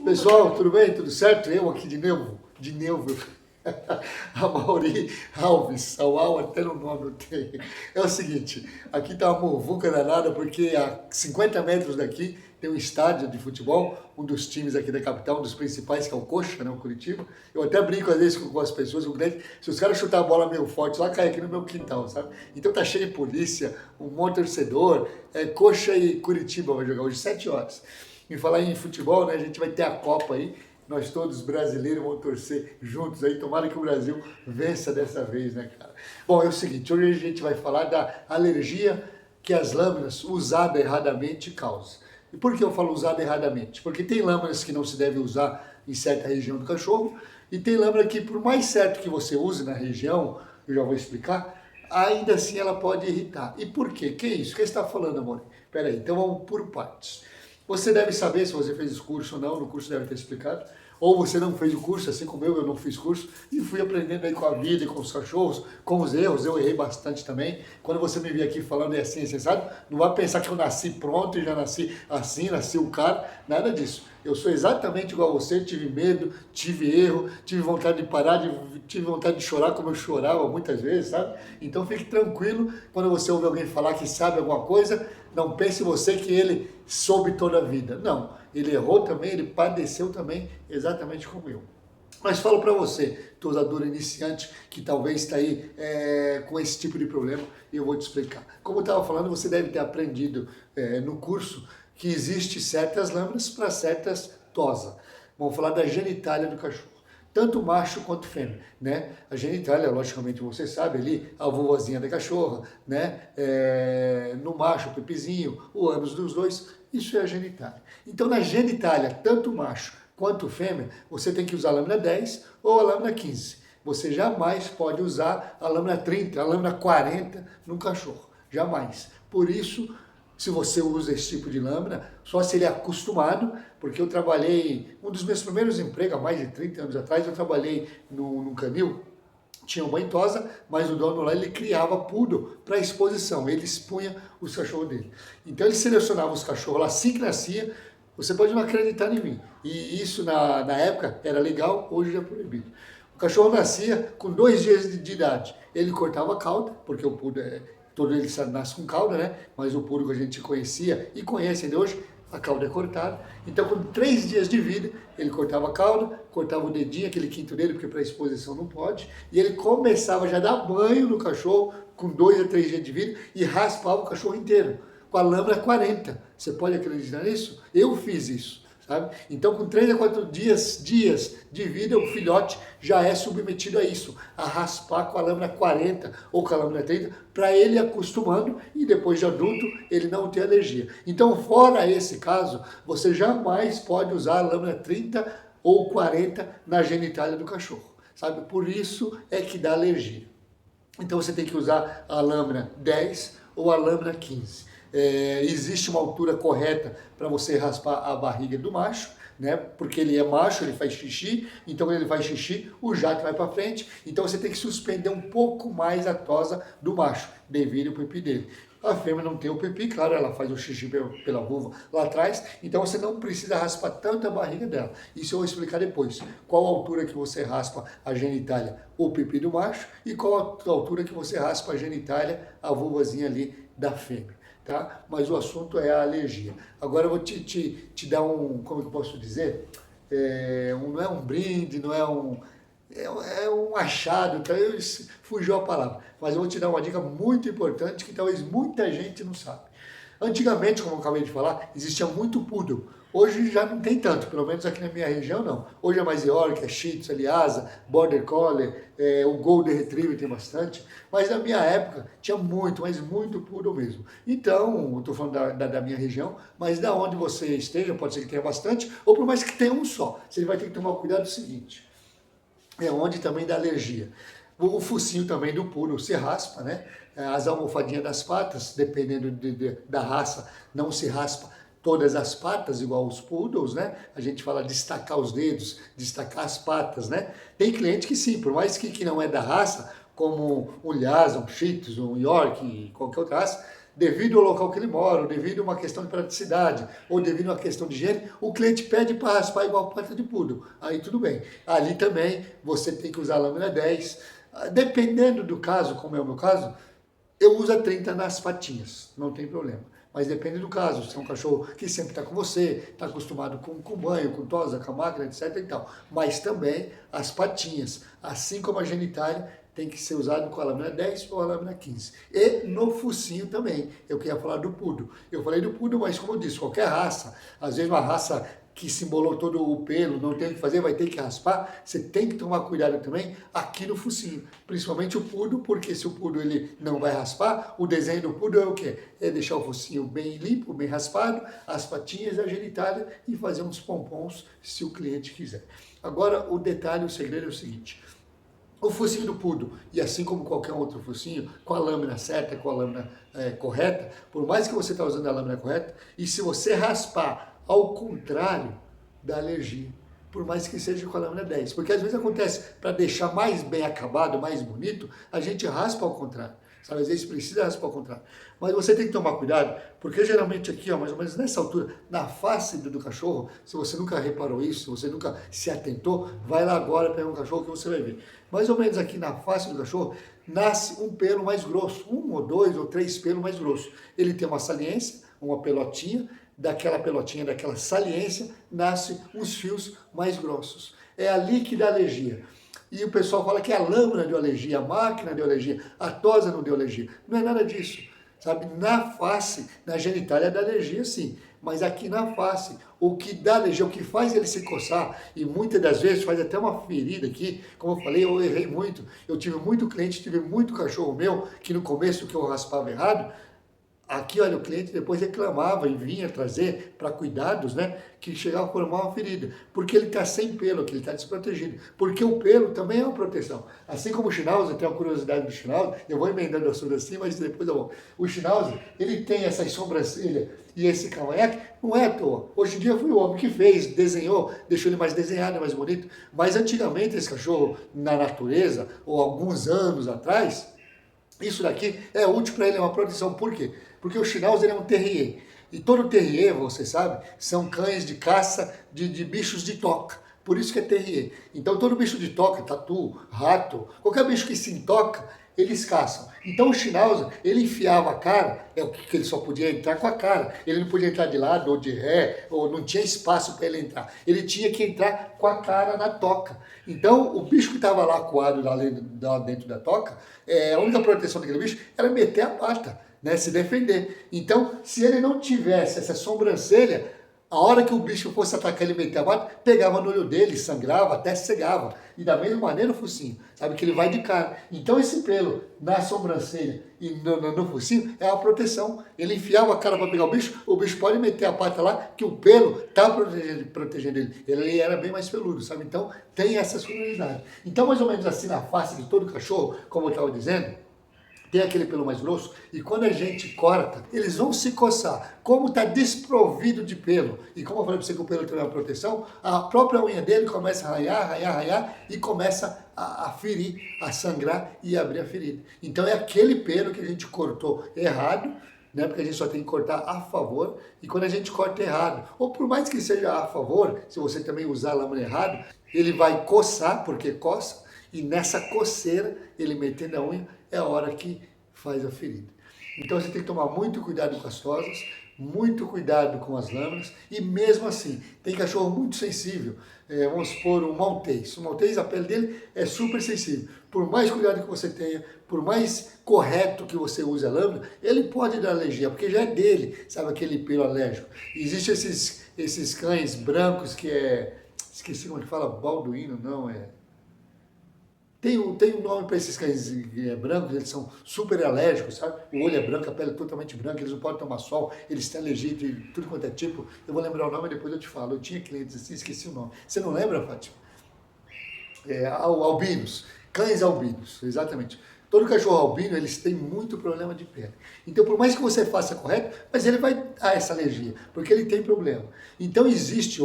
Pessoal, tudo bem? Tudo certo? Eu aqui de novo. A Mauri Alves, ao até no nome eu tenho. É o seguinte, aqui tá uma muvuca danada porque a 50 metros daqui tem um estádio de futebol, um dos times aqui da capital, um dos principais, que é o Coxa, né, o Curitiba. Eu até brinco às vezes com as pessoas, o grande, se os caras chutar a bola meio forte lá, cai aqui no meu quintal, sabe? Então tá cheio de polícia, um monte de torcedor, Coxa e Curitiba vai jogar hoje, 7 horas. Em falar em futebol, né, a gente vai ter a Copa aí, nós todos brasileiros vamos torcer juntos aí, tomara que o Brasil vença dessa vez, né, cara? Bom, é o seguinte, hoje a gente vai falar da alergia que as lâminas usadas erradamente causam. E por que eu falo usada erradamente? Porque tem lâminas que não se deve usar em certa região do cachorro, e tem lâmina que, por mais certo que você use na região, eu já vou explicar, ainda assim ela pode irritar. E por quê? Que isso? O que você está falando, amor? Peraí, então vamos por partes. Você deve saber se você fez o curso ou não, no curso deve ter explicado, ou você não fez o curso, assim como eu não fiz curso, e fui aprendendo aí com a vida e com os cachorros, com os erros, eu errei bastante também. Quando você me vê aqui falando é assim, sabe? Não vai pensar que eu nasci pronto e já nasci assim, nasci um cara, nada disso. Eu sou exatamente igual a você, tive medo, tive erro, tive vontade de parar, tive vontade de chorar como eu chorava muitas vezes, sabe? Então fique tranquilo, quando você ouve alguém falar que sabe alguma coisa, não pense você que ele soube toda a vida. Não, ele errou também, ele padeceu também, exatamente como eu. Mas falo para você, tosador iniciante, que talvez está aí com esse tipo de problema, e eu vou te explicar. Como eu estava falando, você deve ter aprendido no curso que existe certas lâminas para certas tosas. Vamos falar da genitália do cachorro. Tanto macho quanto fêmea, né? A genitália, logicamente, você sabe ali, a vulvazinha da cachorra, né? No macho, o pipizinho, o ânus dos dois, isso é a genitália. Então, na genitália, tanto macho quanto fêmea, você tem que usar a lâmina 10 ou a lâmina 15. Você jamais pode usar a lâmina 30, a lâmina 40 no cachorro. Jamais. Por isso, se você usa esse tipo de lâmina, só se ele é acostumado, porque eu trabalhei, um dos meus primeiros empregos, há mais de 30 anos atrás, eu trabalhei num canil, tinha uma tosa, mas o dono lá, ele criava poodle para exposição, ele expunha os cachorros dele. Então ele selecionava os cachorros lá assim que nascia, você pode não acreditar em mim, e isso na época era legal, hoje já é proibido. O cachorro nascia com 2 dias de idade, ele cortava a cauda, porque o poodle todo ele nasce com cauda, né? Mas o puro que a gente conhecia e conhece ainda hoje, a cauda é cortada. Então, com 3 dias de vida, ele cortava a cauda, cortava o dedinho, aquele quinto dele, porque para exposição não pode, e ele começava já a dar banho no cachorro com 2 a 3 dias de vida e raspava o cachorro inteiro, com a lâmina 40. Você pode acreditar nisso? Eu fiz isso. Sabe? Então, com 3 a 4 dias de vida, o filhote já é submetido a isso, a raspar com a lâmina 40 ou com a lâmina 30, para ele acostumando e depois de adulto ele não ter alergia. Então, fora esse caso, você jamais pode usar a lâmina 30 ou 40 na genitália do cachorro, sabe? Por isso é que dá alergia. Então, você tem que usar a lâmina 10 ou a lâmina 15. Existe uma altura correta para você raspar a barriga do macho, né? Porque ele é macho, ele faz xixi, então quando ele faz xixi, o jato vai para frente, então você tem que suspender um pouco mais a tosa do macho, devido ao pipi dele. A fêmea não tem o pipi, claro, ela faz o xixi pela vulva lá atrás, então você não precisa raspar tanto a barriga dela. Isso eu vou explicar depois. Qual a altura que você raspa a genitália, o pipi do macho, e qual a altura que você raspa a genitália, a vulvazinha ali da fêmea. Tá? Mas o assunto é a alergia. Agora eu vou te dar como eu posso dizer, não é um brinde, não é um achado, então fugiu a palavra, mas eu vou te dar uma dica muito importante que talvez muita gente não sabe. Antigamente, como eu acabei de falar, existia muito poodle. Hoje já não tem tanto, pelo menos aqui na minha região não. Hoje é mais York, é Shih Tzu, Lhasa, Border Collie, o Golden Retriever tem bastante. Mas na minha época tinha muito, mas muito poodle mesmo. Então, eu estou falando da minha região, mas da onde você esteja, pode ser que tenha bastante, ou por mais que tenha um só. Você vai ter que tomar cuidado do seguinte, é onde também dá alergia. O focinho também do poodle se raspa, né? As almofadinhas das patas, dependendo da raça, não se raspa todas as patas, igual os poodles, né? A gente fala destacar os dedos, destacar as patas, né? Tem cliente que sim, por mais que não é da raça, como um Lhasa, um Shih Tzu, um York, qualquer outra raça, devido ao local que ele mora, ou devido a uma questão de praticidade, ou devido a uma questão de higiene, o cliente pede para raspar igual porta de poodle. Aí tudo bem. Ali também você tem que usar a lâmina 10. Dependendo do caso, como é o meu caso, eu uso a 30 nas patinhas, não tem problema. Mas depende do caso, se é um cachorro que sempre está com você, está acostumado com banho, com tosa, com a máquina, etc. e tal. Mas também as patinhas, assim como a genitália, tem que ser usado com a lâmina 10 ou a lâmina 15. E no focinho também, eu queria falar do poodle. Eu falei do poodle, mas como eu disse, qualquer raça, às vezes uma raça que simbolou todo o pelo, não tem o que fazer, vai ter que raspar, você tem que tomar cuidado também aqui no focinho, principalmente o poodle, porque se o poodle ele não vai raspar, o desenho do poodle é o quê? É deixar o focinho bem limpo, bem raspado, as patinhas, a genitália e fazer uns pompons se o cliente quiser. Agora, o detalhe, o segredo é o seguinte: o focinho do poodle, e assim como qualquer outro focinho, com a lâmina certa, com a lâmina correta, por mais que você está usando a lâmina correta, e se você raspar ao contrário da alergia, por mais que seja com a lâmina 10. Porque às vezes acontece, para deixar mais bem acabado, mais bonito, a gente raspa ao contrário. Sabe, às vezes precisa raspar ao contrário. Mas você tem que tomar cuidado, porque geralmente aqui, ó, mais ou menos nessa altura, na face do cachorro, se você nunca reparou isso, se você nunca se atentou, vai lá agora pegar um cachorro que você vai ver. Mais ou menos aqui na face do cachorro, nasce um pelo mais grosso, 1 ou 2 ou 3 pelos mais grossos. Ele tem uma saliência, uma pelotinha, daquela pelotinha, daquela saliência, nasce uns fios mais grossos. É ali que dá alergia. E o pessoal fala que é a lâmina deu alergia, a máquina deu alergia, a tosa não deu alergia. Não é nada disso, sabe? Na face, na genitália dá alergia sim, mas aqui na face, o que dá alergia, o que faz ele se coçar, e muitas das vezes faz até uma ferida aqui, como eu falei, eu errei muito, eu tive muito cliente, tive muito cachorro meu, que no começo que eu raspava errado, aqui, olha, o cliente depois reclamava e vinha trazer para cuidados, né? Que chegava a formar uma ferida. Porque ele está sem pelo aqui, ele está desprotegido. Porque o pelo também é uma proteção. Assim como o Schnauzer, tem uma curiosidade do Schnauzer, eu vou emendando a sua assim, mas depois eu vou. O Schnauzer, ele tem essas sobrancelhas e esse cavanhaque, não é à toa. Hoje em dia foi o homem que fez, desenhou, deixou ele mais desenhado, mais bonito. Mas antigamente esse cachorro, na natureza, ou alguns anos atrás, isso daqui é útil para ele, é uma proteção. Por quê? Porque o Schnauzer é um terrier. E todo terrier, você sabe, são cães de caça de bichos de toca. Por isso que é terrier. Então todo bicho de toca, tatu, rato, qualquer bicho que se intoca, eles caçam. Então o Schnauzer, ele enfiava a cara, é o que ele só podia entrar com a cara. Ele não podia entrar de lado ou de ré, ou não tinha espaço para ele entrar. Ele tinha que entrar com a cara na toca. Então o bicho que estava lá coado lá dentro da toca, a única proteção daquele bicho era meter a pata, né, se defender. Então, se ele não tivesse essa sobrancelha, a hora que o bicho fosse atacar ele e meter a pata, pegava no olho dele, sangrava, até cegava. E da mesma maneira o focinho, sabe que ele vai de cara. Então esse pelo na sobrancelha e no focinho é uma proteção. Ele enfiava a cara para pegar o bicho pode meter a pata lá, que o pelo está protegendo ele. Ele era bem mais peludo, sabe? Então tem essas curiosidades. Então mais ou menos assim na face de todo cachorro, como eu estava dizendo, tem aquele pelo mais grosso, e quando a gente corta, eles vão se coçar. Como está desprovido de pelo, e como eu falei para você que o pelo tem uma proteção, a própria unha dele começa a arranhar, e começa a ferir, a sangrar e abrir a ferida. Então é aquele pelo que a gente cortou errado, né, porque a gente só tem que cortar a favor, e quando a gente corta errado, ou por mais que seja a favor, se você também usar a lâmina errado, ele vai coçar, porque coça, e nessa coceira, ele metendo a unha, é a hora que faz a ferida. Então você tem que tomar muito cuidado com as tosas, muito cuidado com as lâminas, e mesmo assim, tem cachorro muito sensível, vamos supor um maltês. O maltês, a pele dele é super sensível. Por mais cuidado que você tenha, por mais correto que você use a lâmina, ele pode dar alergia, porque já é dele, sabe, aquele pelo alérgico. Existem esses cães brancos que esqueci como ele fala, balduíno, não, Tem um nome para esses cães brancos, eles são super alérgicos, sabe? O olho é branco, a pele é totalmente branca, eles não podem tomar sol, eles têm alergia de tudo quanto é tipo. Eu vou lembrar o nome e depois eu te falo. Eu tinha clientes assim, esqueci o nome. Você não lembra, Fátima? Albinos, cães albinos, exatamente. Todo cachorro albino, eles têm muito problema de pele. Então, por mais que você faça correto, mas ele vai dar essa alergia, porque ele tem problema. Então, existe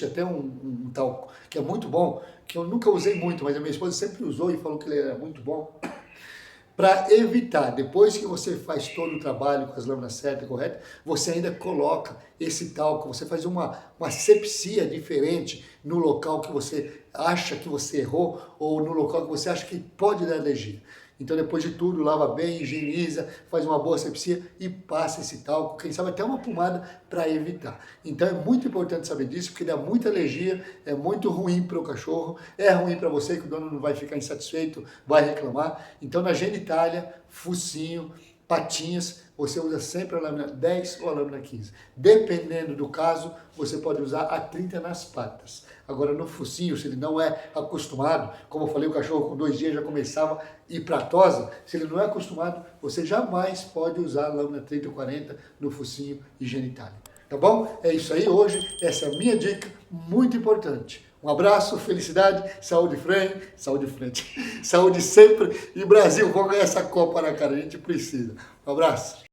até um tal, que é muito bom, que eu nunca usei muito, mas a minha esposa sempre usou e falou que ele era muito bom, para evitar, depois que você faz todo o trabalho com as lâminas certas e corretas, você ainda coloca esse talco, você faz uma asepsia diferente no local que você acha que você errou ou no local que você acha que pode dar alergia. Então, depois de tudo, lava bem, higieniza, faz uma boa asepsia e passa esse talco, quem sabe até uma pomada para evitar. Então, é muito importante saber disso, porque dá muita alergia, é muito ruim para o cachorro, é ruim para você, que o dono não vai ficar insatisfeito, vai reclamar. Então, na genitália, focinho, patinhas, você usa sempre a lâmina 10 ou a lâmina 15. Dependendo do caso, você pode usar a 30 nas patas. Agora, no focinho, se ele não é acostumado, como eu falei, o cachorro com 2 dias já começava a ir para a tosa, se ele não é acostumado, você jamais pode usar a lâmina 30 ou 40 no focinho e genitália. Tá bom? É isso aí hoje, essa é a minha dica, muito importante. Um abraço, felicidade, saúde frente, saúde sempre e Brasil, vamos ganhar essa Copa na cara, a gente precisa. Um abraço.